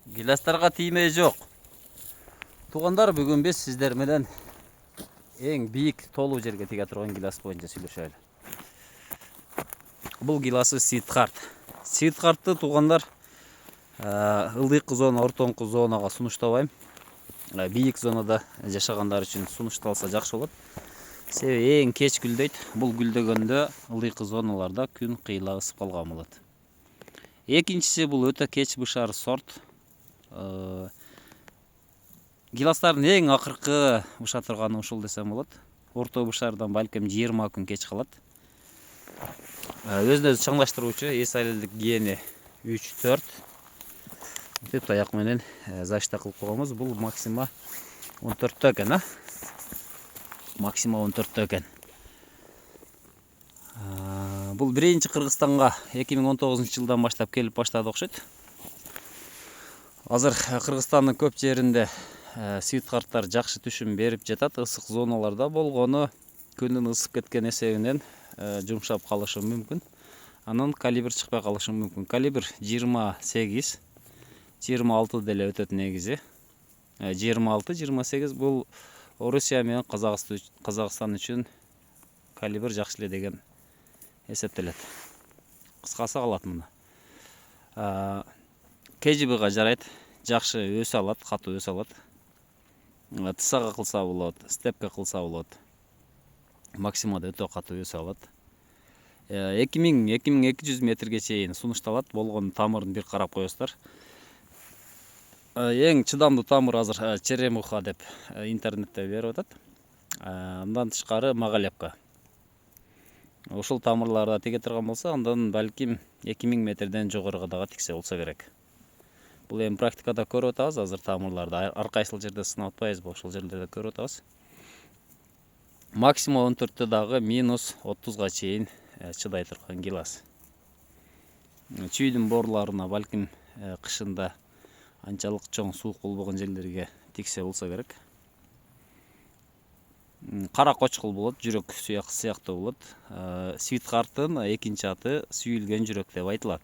Гиластарга тиймей жок. Туугандар, бүгүн биз сиздер менен эң бийик толуу жерге тиге турган гилас боюнча сүйлөшөлү. Бул гиласы Сидхарт. Сидхартты туугандар ылдыйкы зона, ортоңку зонага сунуштабайм. Бийик зонада жашагандар үчүн сунушталса жакшы болот. Себеби эң кеч гүлдөйт. Бул гүлдөгөндө ылдыйкы зоналарда күн кыйла ысып калган болот. Экинчиси, бул өтө кеч бышар сорт. Гиластардын эң акыркы быша турганы ушул десем болот. Орто бышардан балким 20 күн кеч калат. Өзүн-өзү чаңдаштыруучу эс айылдык гени 3-4. Деп таяк менен защита кылып койгонбуз. Бул максима 14 экен, Максима 14 экен. Бул биринчи Кыргызстанга 2019-жылдан баштап келип баштады окшойт. Азыр Кыргызстандын көп жеринде Сидхарттар жакшы түшүм берип жатат. Ысык зоналарда болгону күндүн ысып кеткен эсебинен жумшап калышы мүмкүн. Анан калибр чыкпай калышы мүмкүн. Калибр 28, 26 деле өтөт негизи. 26-28 бул Орусия менен Казакстан үчүн калибр жакшы эле деген эсептелет. Кыскасы калат мына. КЖБга жарайт, жакшы өсө алат, катуу өсө алат. Тысага кылса болот, степке кылса болот. Максимада өтө катуу өсө алат. 2000-2200 метрге чейин сунушталат. Болгон тамырын бир карап коесуздар. Эң чыдамдуу тамыр азыр Черемуха деп интернетте берип атат. Андан тышкары Магалевка. Ушул тамырларда тиге турган болсо, андан балким 2000 метрден жогоруга дагы тиксе болсо керек. Бул эми практикада көрүп атабыз, азыр тамырларды ар кайсыл жерде сынап атпайбызбы, ошол жерлерде көрүп атабыз. Максима 14-тө дагы -30га чейин чыдай турган гилас. Чүйдүн борларына балким кышында анчалык чоң суук болбогон жерлерге тиксе болсо керек. Кара кочкул болот, жүрөк сыяктуу болот. Сидхарттын экинчи аты сүйүлгөн жүрөк деп айтылат.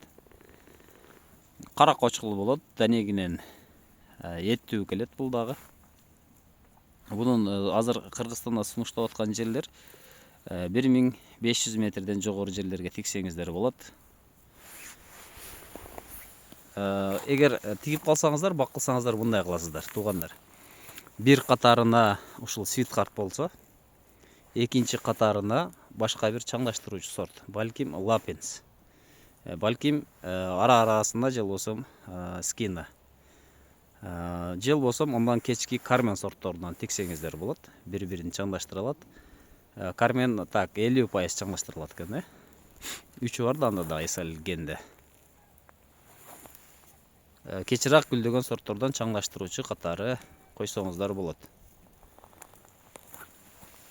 Кара кочкул болот, данегинен эттүү келет бул дагы. Бунун азыр Кыргызстанда сунуштап аткан жерлер 1500 метрден жогору жерлерге тиксеңиздер болот. Эгер тигип калсаңыздар, бакылсаңыздар мындай кыласыздар, туугандар. Бир катарына ушул Сидхарт болсо, экинчи катарына башка бир чаңдаштыруучу сорт, балким Лапенс. Балким ара-арасында же болсом Скина. Же болсом ондан кечки Кармен сортторунан тиксеңиздер болот. Бири-бирин чаңдаштыра алат. Кармен так 50% чаңдаштырылат экен, 3 бар да анда да эсал генде. Кечирээк гүлдөгөн сорттордон чаңдаштыруучу катары койсоңуздар болот.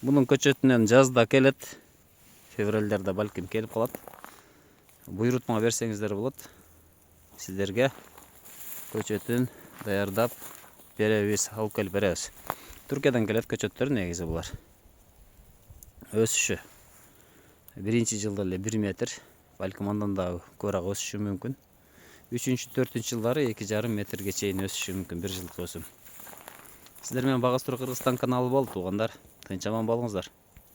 Мунун көчөтүнөн жазда келет, февралдарда балким келип калат. Буйрутма берсеңиздер болот. Сиздерге көчөтүн даярдап беребиз, алып келип беребиз. Түркиядан келет көчөттөр негизи булар. Өсүшү биринчи жылда эле 1 метр, балким андан да көбүрөөк өсүшү мүмкүн. 3-4 жылдары 2,5 метрге чейин өсүшү мүмкүн, 1 жылдык өсүм. Сиздер менен Багастыруу Кыргызстан каналы болду, туугандар. Тынч аман болуңуздар.